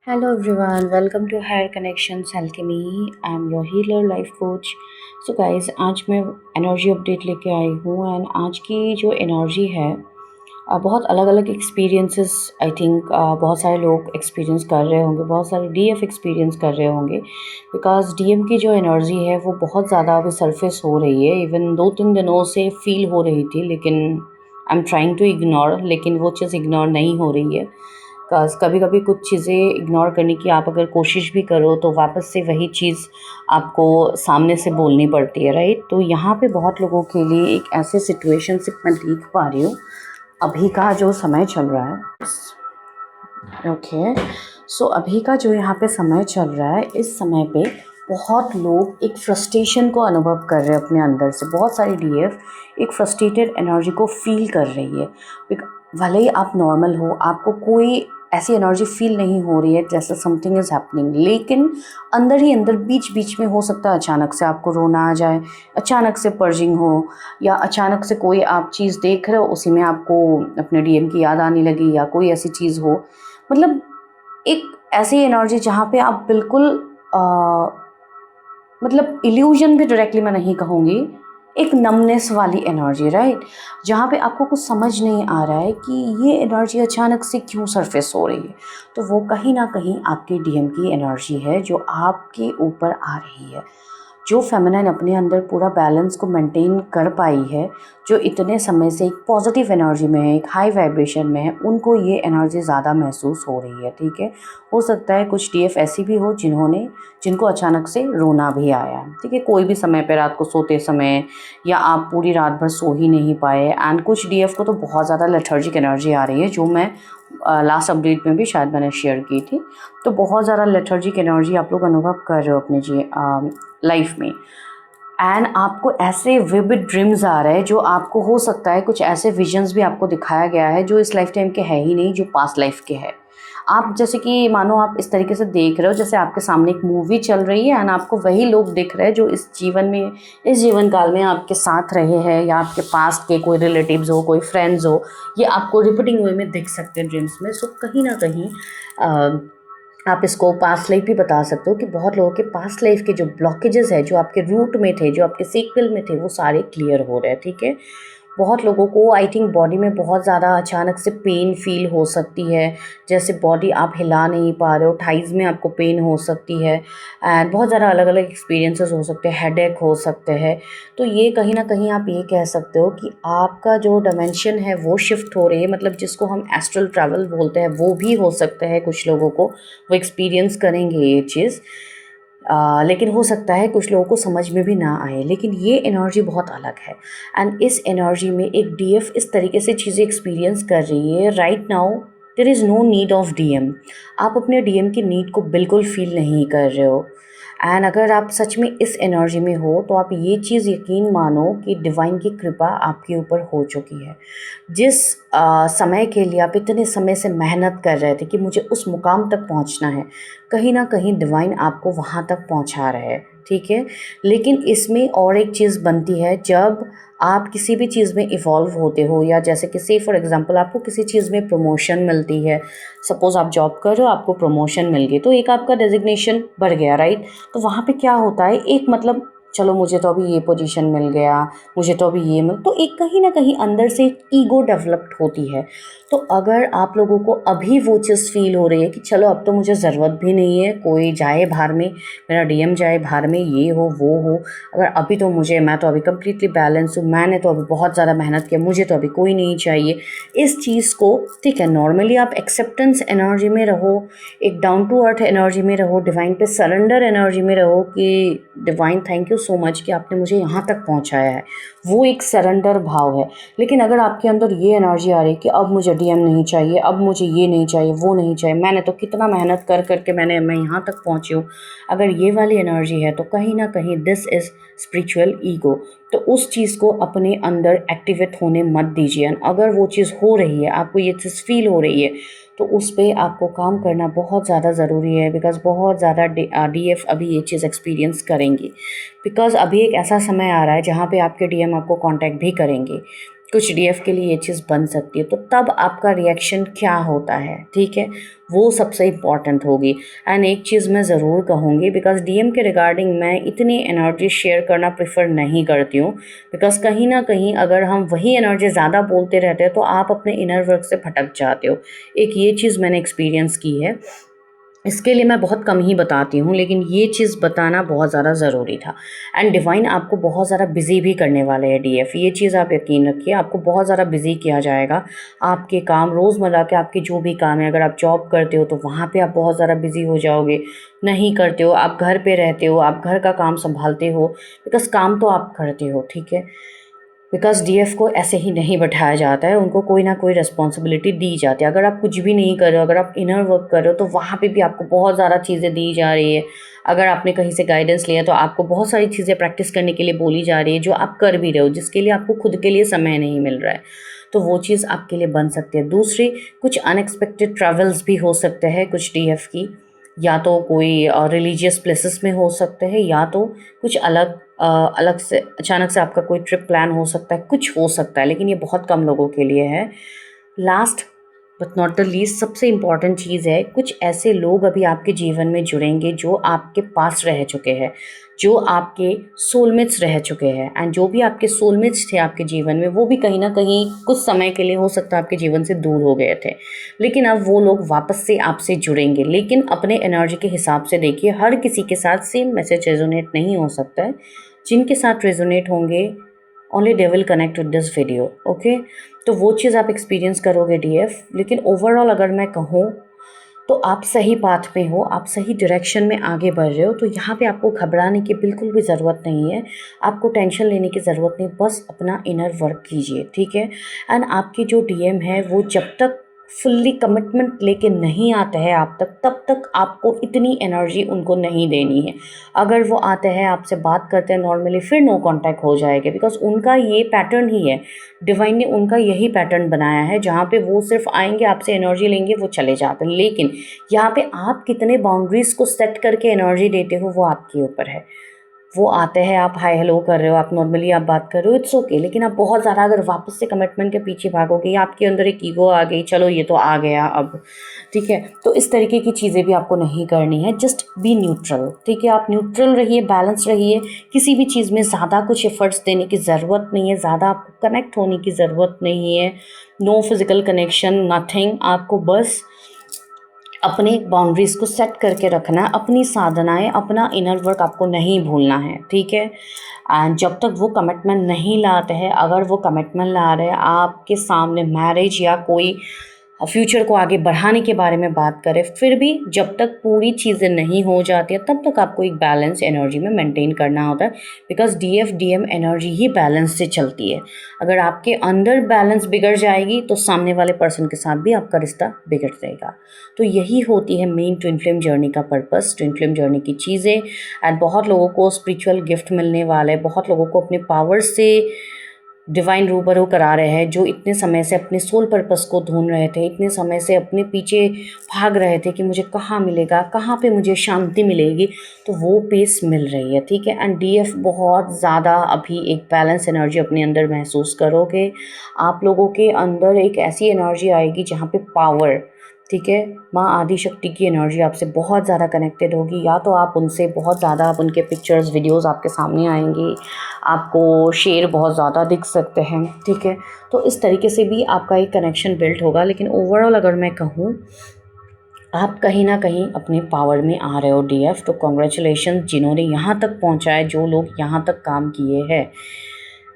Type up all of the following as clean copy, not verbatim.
Hello everyone, welcome to Hair Connections Alchemy. I'm your healer life coach. So guys, आज मैं energy update लेके आई हूँ and आज की जो एनर्जी है बहुत अलग अलग एक्सपीरियंसेस आई थिंक बहुत सारे लोग एक्सपीरियंस कर रहे होंगे, बहुत सारे डीएफ एक्सपीरियंस कर रहे होंगे बिकॉज डीएम की जो एनर्जी है वो बहुत ज़्यादा अभी सरफेस हो रही है। इवन 2-3 दिनों से फील हो रही थी लेकिन I am trying to ignore, लेकिन वो चीज़ इग्नोर नहीं हो रही है। बिकॉज़ कभी कभी कुछ चीज़ें इग्नोर करने की आप अगर कोशिश भी करो तो वापस से वही चीज़ आपको सामने से बोलनी पड़ती है, राइट। तो यहाँ पे बहुत लोगों के लिए एक ऐसे सिचुएशन से मैं देख पा रही हूँ अभी का जो समय चल रहा है। ओके, सो अभी का जो यहाँ पे समय चल रहा है, इस समय पे बहुत लोग एक फ्रस्ट्रेशन को अनुभव कर रहे हैं अपने अंदर से। बहुत सारी डीएफ एक फ्रस्ट्रेटेड एनर्जी को फील कर रही है। भले ही आप नॉर्मल हो, आपको कोई ऐसी एनर्जी फील नहीं हो रही है जैसे समथिंग इज़ हैपनिंग, लेकिन अंदर ही अंदर बीच बीच में हो सकता है अचानक से आपको रोना आ जाए, अचानक से पर्जिंग हो, या अचानक से कोई आप चीज़ देख रहे हो उसी में आपको अपने डीएम की याद आने लगी, या कोई ऐसी चीज़ हो। मतलब एक ऐसी एनर्जी जहाँ पे आप बिल्कुल मतलब इल्यूजन भी डायरेक्टली मैं नहीं कहूँगी, एक नमनेस वाली एनर्जी, राइट। जहाँ पे आपको कुछ समझ नहीं आ रहा है कि ये एनर्जी अचानक से क्यों सरफेस हो रही है। तो वो कहीं ना कहीं आपके डीएम की एनर्जी है जो आपके ऊपर आ रही है। जो फेमिनाइन अपने अंदर पूरा बैलेंस को मेंटेन कर पाई है, जो इतने समय से एक पॉजिटिव एनर्जी में है, एक हाई वाइब्रेशन में है, उनको ये एनर्जी ज़्यादा महसूस हो रही है, ठीक है। हो सकता है कुछ डीएफ ऐसी भी हो जिनको अचानक से रोना भी आया है, ठीक है। कोई भी समय पे रात को सोते समय, या आप पूरी रात भर सो ही नहीं पाए। एंड कुछ डीएफ को तो बहुत ज़्यादा लेथर्जिक एनर्जी आ रही है, जो मैं लास्ट अपडेट में भी शायद मैंने शेयर की थी। तो बहुत ज़्यादा लेथर्जिक एनर्जी आप लोग अनुभव कर रहे हो अपने लाइफ में। एंड आपको ऐसे विविड ड्रीम्स आ रहे हैं जो आपको हो सकता है कुछ ऐसे विजन्स भी आपको दिखाया गया है जो इस लाइफ टाइम के है ही नहीं, जो पास्ट लाइफ के है। आप जैसे कि मानो आप इस तरीके से देख रहे हो जैसे आपके सामने एक मूवी चल रही है एंड आपको वही लोग दिख रहे हैं जो इस जीवन काल में आपके साथ रहे हैं, या आपके पास्ट के कोई रिलेटिव्स हो, कोई फ्रेंड्स हो। ये आपको रिपीटिंग वे में दिख सकते हैं ड्रीम्स में। सो कहीं ना कहीं आप इसको पास्ट लाइफ भी बता सकते हो कि बहुत लोगों के पास्ट लाइफ के जो ब्लॉकेजेस है, जो आपके रूट में थे, जो आपके सीक्वल में थे, वो सारे क्लियर हो रहे हैं, ठीक है। बहुत लोगों को आई थिंक बॉडी में बहुत ज़्यादा अचानक से पेन फील हो सकती है, जैसे बॉडी आप हिला नहीं पा रहे हो, थाइज़ में आपको पेन हो सकती है। एंड बहुत ज़्यादा अलग अलग एक्सपीरियंसेस हो सकते हैं, हेडेक हो सकते हैं। तो ये कहीं ना कहीं आप ये कह सकते हो कि आपका जो डायमेंशन है वो शिफ्ट हो रही है, मतलब जिसको हम एस्ट्रल ट्रैवल बोलते हैं वो भी हो सकता है। कुछ लोगों को वो एक्सपीरियंस करेंगे ये चीज़, लेकिन हो सकता है कुछ लोगों को समझ में भी ना आए। लेकिन ये एनर्जी बहुत अलग है। एंड इस एनर्जी में एक डीएफ इस तरीके से चीज़ें एक्सपीरियंस कर रही है right now. There is no need of DM. आप अपने डीएम की नीड को बिल्कुल फील नहीं कर रहे हो। एंड अगर आप सच में इस एनर्जी में हो तो आप ये चीज़ यकीन मानो कि डिवाइन की कृपा आपके ऊपर हो चुकी है। जिस समय के लिए आप इतने समय से मेहनत कर रहे थे कि मुझे उस मुकाम तक पहुंचना है, कहीं ना कहीं डिवाइन आपको वहां तक पहुंचा रहे हैं, ठीक है। लेकिन इसमें और एक चीज़ बनती है, जब आप किसी भी चीज़ में इवॉल्व होते हो, या जैसे कि से फॉर एग्जांपल आपको किसी चीज़ में प्रमोशन मिलती है, सपोज़ आप जॉब कर रहे हो, आपको प्रमोशन मिल गई, तो एक आपका डेजिग्नेशन बढ़ गया, राइट। तो वहाँ पे क्या होता है, एक मतलब चलो मुझे तो अभी ये पोजीशन मिल गया, मुझे तो अभी ये मिल, तो एक कहीं ना कहीं अंदर से एक ईगो डेवलप्ड होती है। तो अगर आप लोगों को अभी वो चीज़ फील हो रही है कि चलो अब तो मुझे ज़रूरत भी नहीं है, कोई जाए बाहर में, मेरा डीएम जाए बाहर में, ये हो वो हो, अगर अभी तो मैं तो अभी कम्प्लीटली बैलेंस हूँ, मैंने तो अभी बहुत ज़्यादा मेहनत किया, मुझे तो अभी कोई नहीं चाहिए, इस चीज़ को, ठीक है, नॉर्मली आप एक्सेप्टेंस एनर्जी में रहो, एक डाउन टू अर्थ एनर्जी में रहो, डिवाइन पे सरेंडर एनर्जी में रहो कि divine thank you so much कि आपने मुझे यहाँ तक पहुँचाया है। वो एक सरेंडर भाव है। लेकिन अगर आपके अंदर ये एनर्जी आ रही है कि अब मुझे डीएम नहीं चाहिए, अब मुझे ये नहीं चाहिए, वो नहीं चाहिए, मैंने तो कितना मेहनत कर करके मैं यहाँ तक पहुँची हूँ, अगर ये वाली एनर्जी है तो कहीं ना कहीं दिस इज़ स्पिरिचुअल ईगो। तो उस चीज़ को अपने अंदर एक्टिवेट होने मत दीजिए। अगर वो चीज़ हो रही है, आपको ये चीज़ फील हो रही है, तो उस पर आपको काम करना बहुत ज़्यादा ज़रूरी है। बिकॉज़ बहुत ज़्यादा डीएफ अभी ये चीज़ एक्सपीरियंस करेंगी। बिकॉज़ अभी एक ऐसा समय आ रहा है जहाँ पे आपके डीएम आपको कांटेक्ट भी करेंगे, कुछ डीएफ के लिए ये चीज़ बन सकती है, तो तब आपका रिएक्शन क्या होता है, ठीक है, वो सबसे इम्पॉर्टेंट होगी। एंड एक चीज़ मैं ज़रूर कहूँगी, बिकॉज डीएम के रिगार्डिंग मैं इतनी एनर्जी शेयर करना प्रेफर नहीं करती हूँ, बिकॉज कहीं ना कहीं अगर हम वही एनर्जी ज़्यादा बोलते रहते हैं तो आप अपने इनर वर्क से भटक जाते हो। एक ये चीज़ मैंने एक्सपीरियंस की है, इसके लिए मैं बहुत कम ही बताती हूँ, लेकिन ये चीज़ बताना बहुत ज़्यादा ज़रूरी था। एंड डिवाइन आपको बहुत ज़्यादा बिज़ी भी करने वाले हैं डीएफ, ये चीज़ आप यकीन रखिए, आपको बहुत ज़्यादा बिज़ी किया जाएगा। आपके काम रोज़मर्रा के, आपके जो भी काम है, अगर आप जॉब करते हो तो वहाँ पे आप बहुत ज़्यादा बिज़ी हो जाओगे। नहीं करते हो, आप घर पे रहते हो, आप घर का काम संभालते हो, बिकॉज काम तो आप करते हो, ठीक है। बिकॉज डीएफ को ऐसे ही नहीं बैठाया जाता है, उनको कोई ना कोई रिस्पॉन्सिबिलिटी दी जाती है। अगर आप कुछ भी नहीं कर रहे हो, अगर आप इनर वर्क कर रहे हो, तो वहाँ पे भी आपको बहुत ज़्यादा चीज़ें दी जा रही है। अगर आपने कहीं से गाइडेंस लिया तो आपको बहुत सारी चीज़ें प्रैक्टिस करने के लिए बोली जा रही है, जो आप कर भी रहे हो, जिसके लिए आपको खुद के लिए समय नहीं मिल रहा है, तो वो चीज़ आपके लिए बन सकती है। दूसरी, कुछ अनएक्सपेक्टेड ट्रैवल्स भी हो सकते हैं कुछ डीएफ की, या तो कोई रिलीजियस प्लेसेस में हो सकते हैं, या तो कुछ अलग से अचानक से आपका कोई ट्रिप प्लान हो सकता है, कुछ हो सकता है, लेकिन ये बहुत कम लोगों के लिए है। Last but not the least, सबसे इम्पॉर्टेंट चीज़ है, कुछ ऐसे लोग अभी आपके जीवन में जुड़ेंगे जो आपके पास रह चुके हैं, जो आपके सोलमेट्स रह चुके हैं। एंड जो भी आपके सोलमेट्स थे आपके जीवन में, वो भी कहीं ना कहीं कुछ समय के लिए हो सकता है आपके जीवन से दूर हो गए थे, लेकिन अब वो लोग वापस से आपसे जुड़ेंगे। लेकिन अपने एनर्जी के हिसाब से देखिए, हर किसी के साथ सेम मैसेज रेजोनेट नहीं हो सकता है। जिनके साथ रेजोनेट होंगे, only they will connect with this video, okay. तो वो चीज़ आप एक्सपीरियंस करोगे डीएफ। लेकिन ओवरऑल अगर मैं कहूँ तो आप सही पाथ पे हो, आप सही डायरेक्शन में आगे बढ़ रहे हो, तो यहाँ पे आपको घबराने की बिल्कुल भी ज़रूरत नहीं है, आपको टेंशन लेने की ज़रूरत नहीं, बस अपना इनर वर्क कीजिए, ठीक है। एंड आपकी जो डीएम है वो जब तक फुल्ली कमिटमेंट लेके नहीं आते हैं आप तक, तब तक आपको इतनी एनर्जी उनको नहीं देनी है। अगर वो आते हैं, आपसे बात करते हैं नॉर्मली, फिर नो कांटेक्ट हो जाएगा, बिकॉज उनका ये पैटर्न ही है, डिवाइन ने उनका यही पैटर्न बनाया है, जहाँ पे वो सिर्फ आएंगे, आपसे एनर्जी लेंगे, वो चले जाते हैं। लेकिन यहाँ पे आप कितने बाउंड्रीज को सेट करके एनर्जी देते हो, वो आपके ऊपर है। वो आते हैं, आप हाय हेलो कर रहे हो, आप नॉर्मली आप बात कर रहे हो, इट्स ओके। लेकिन आप बहुत ज़्यादा अगर वापस से कमिटमेंट के पीछे भागोगे, या आपके अंदर एक ईगो आ गई, चलो ये तो आ गया अब, ठीक है, तो इस तरीके की चीज़ें भी आपको नहीं करनी है। जस्ट बी न्यूट्रल, ठीक है, आप न्यूट्रल रहिए, बैलेंस रहिए। किसी भी चीज़ में ज़्यादा कुछ एफर्ट्स देने की ज़रूरत नहीं है, ज़्यादा आपको कनेक्ट होने की ज़रूरत नहीं है। नो फिजिकल कनेक्शन, नथिंग, आपको बस अपने बाउंड्रीज़ को सेट करके रखना है, अपनी साधनाएं, अपना इनर वर्क आपको नहीं भूलना है, ठीक है। एंड जब तक वो कमिटमेंट नहीं लाते हैं, अगर वो कमिटमेंट ला रहे हैं, आपके सामने मैरिज या कोई फ्यूचर को आगे बढ़ाने के बारे में बात करें, फिर भी जब तक पूरी चीज़ें नहीं हो जाती है, तब तक आपको एक बैलेंस एनर्जी में मेंटेन करना होता है, because DF DM energy he balance से चलती है। अगर आपके अंदर बैलेंस बिगड़ जाएगी तो सामने वाले पर्सन के साथ भी आपका रिश्ता बिगड़ जाएगा। तो यही होती है मेन ट्विन फ्लेम जर्नी का पर्पस, ट्विन फ्लेम जर्नी की चीज़ें। एंड बहुत लोगों को स्पिरिचुअल गिफ्ट मिलने वाले, बहुत लोगों को अपने पावर से डिवाइन रूबरू करा रहे हैं, जो इतने समय से अपने सोल पर्पस को ढूंढ रहे थे, इतने समय से अपने पीछे भाग रहे थे कि मुझे कहाँ मिलेगा, कहाँ पे मुझे शांति मिलेगी, तो वो पीस मिल रही है, ठीक है। एंड डीएफ बहुत ज़्यादा अभी एक बैलेंस एनर्जी अपने अंदर महसूस करोगे। आप लोगों के अंदर एक ऐसी एनर्जी आएगी जहाँ पे पावर, ठीक है, माँ आदि शक्ति की एनर्जी आपसे बहुत ज़्यादा कनेक्टेड होगी। या तो आप उनसे बहुत ज़्यादा, आप उनके पिक्चर्स वीडियोस आपके सामने आएंगे, आपको शेर बहुत ज़्यादा दिख सकते हैं, ठीक है। तो इस तरीके से भी आपका एक कनेक्शन बिल्ड होगा। लेकिन ओवरऑल अगर मैं कहूँ, आप कहीं ना कहीं अपने पावर में आ रहे हो डीएफ, तो कॉन्ग्रेचुलेशन जिन्होंने यहाँ तक पहुँचाए, जो लोग यहाँ तक काम किए हैं।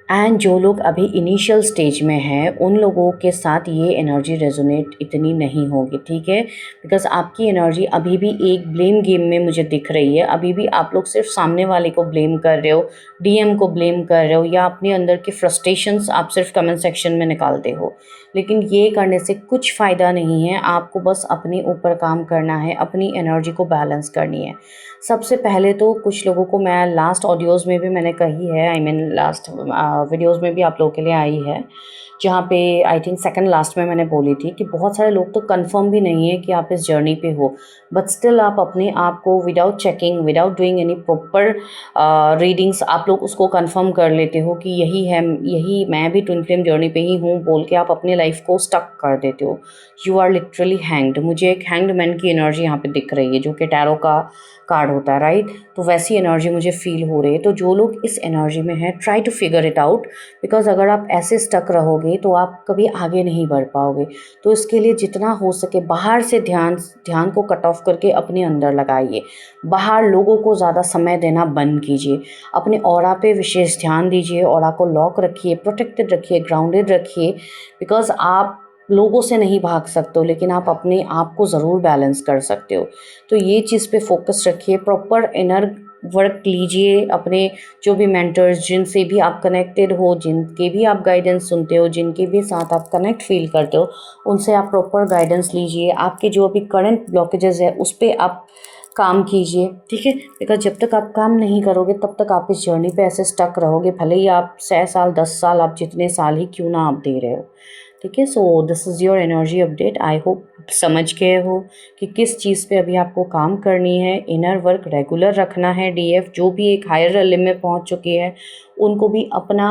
एंड जो लोग अभी इनिशियल स्टेज में हैं, उन लोगों के साथ ये एनर्जी रेजोनेट इतनी नहीं होगी, ठीक है, बिकॉज आपकी एनर्जी अभी भी एक ब्लेम गेम में मुझे दिख रही है। अभी भी आप लोग सिर्फ सामने वाले को ब्लेम कर रहे हो, डीएम को ब्लेम कर रहे हो, या अपने अंदर के फ्रस्ट्रेशंस आप सिर्फ कमेंट सेक्शन में निकालते हो। लेकिन ये करने से कुछ फ़ायदा नहीं है, आपको बस अपने ऊपर काम करना है, अपनी एनर्जी को बैलेंस करनी है। सबसे पहले तो कुछ लोगों को, मैं लास्ट ऑडियोज़ में भी मैंने कही है, आई मीन लास्ट वीडियोस में भी आप लोगों के लिए आई है, जहाँ पे आई थिंक सेकंड लास्ट में मैंने बोली थी कि बहुत सारे लोग तो कंफर्म भी नहीं है कि आप इस जर्नी पे हो, बट स्टिल आप अपने आप को without checking, without doing any proper readings, आप लोग उसको कंफर्म कर लेते हो कि यही है, यही मैं भी ट्विन फ्लेम जर्नी पे ही हूँ बोल के आप अपने लाइफ को स्टक कर देते हो। You are literally hanged. मुझे एक हैंग्ड मैन की एनर्जी यहाँ पे दिख रही है, जो कि टैरो का कार्ड होता है, राइट। तो वैसी एनर्जी मुझे फील हो रही है। तो जो लोग इस एनर्जी में हैं, try to figure it out, because अगर आप ऐसे स्टक रहोगे तो आप कभी आगे नहीं बढ़ पाओगे। तो इसके लिए जितना हो सके बाहर से ध्यान को कट ऑफ करके अपने अंदर लगाइए। बाहर लोगों को ज़्यादा समय देना बंद कीजिए। अपने ऑरा पे विशेष ध्यान दीजिए, ऑरा को लॉक रखिए, प्रोटेक्टेड रखिए, ग्राउंडेड रखिए, बिकॉज आप लोगों से नहीं भाग सकते हो, लेकिन आप अपने आप को ज़रूर बैलेंस कर सकते हो। तो ये चीज़ पे फोकस रखिए, प्रॉपर इनर वर्क लीजिए। अपने जो भी मेंटर्स, जिनसे भी आप कनेक्टेड हो, जिनके भी आप गाइडेंस सुनते हो, जिनके भी साथ आप कनेक्ट फील करते हो, उनसे आप प्रॉपर गाइडेंस लीजिए। आपके जो अभी करंट ब्लॉकेजेस है उस पर आप काम कीजिए, ठीक है। बिकॉज जब तक आप काम नहीं करोगे तब तक आप इस जर्नी पे ऐसे स्टक रहोगे, भले ही आप 6 साल 10 साल, आप जितने साल ही क्यों ना आप दे रहे हो, ठीक है। So this is your energy update. I hope समझ गए हो कि किस चीज़ पे अभी आपको काम करनी है। इनर वर्क रेगुलर रखना है। डीएफ जो भी एक हायर रियल्म में पहुंच चुकी है, उनको भी अपना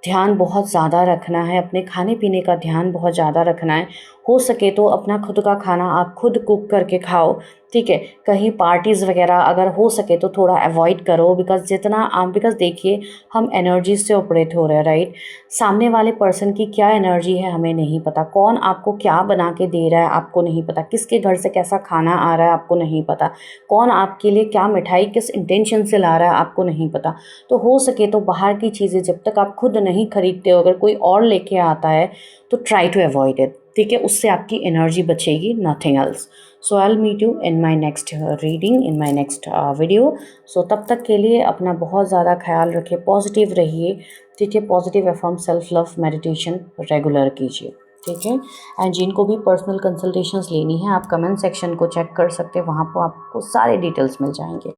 ध्यान बहुत ज़्यादा रखना है, अपने खाने पीने का ध्यान बहुत ज़्यादा रखना है। हो सके तो अपना खुद का खाना आप खुद कुक करके खाओ, ठीक है। कहीं पार्टीज़ वगैरह अगर हो सके तो थोड़ा अवॉइड करो, बिकॉज देखिए हम एनर्जी से ऑपरेट हो रहे हैं, राइट। सामने वाले पर्सन की क्या एनर्जी है हमें नहीं पता, कौन आपको क्या बना के दे रहा है आपको नहीं पता, किसके घर से कैसा खाना आ रहा है आपको नहीं पता, कौन आपके लिए क्या मिठाई किस इंटेंशन से ला रहा है आपको नहीं पता। तो हो सके तो बाहर की चीज़ें जब तक आप खुद नहीं खरीदते हो, अगर कोई और लेके आता है तो ट्राई टू अवॉइड इट, ठीक है। उससे आपकी एनर्जी बचेगी, nothing else. So I will meet you in my next reading, in my next video. So तब तक के लिए अपना बहुत ज़्यादा ख्याल रखिए, पॉजिटिव रहिए, ठीक है। Positive affirm, self love, meditation regular कीजिए, ठीक है। एंड जिनको भी पर्सनल कंसल्टेशंस लेनी है, आप कमेंट सेक्शन को चेक कर सकते हैं, वहाँ पर आपको सारे डिटेल्स मिल जाएंगे।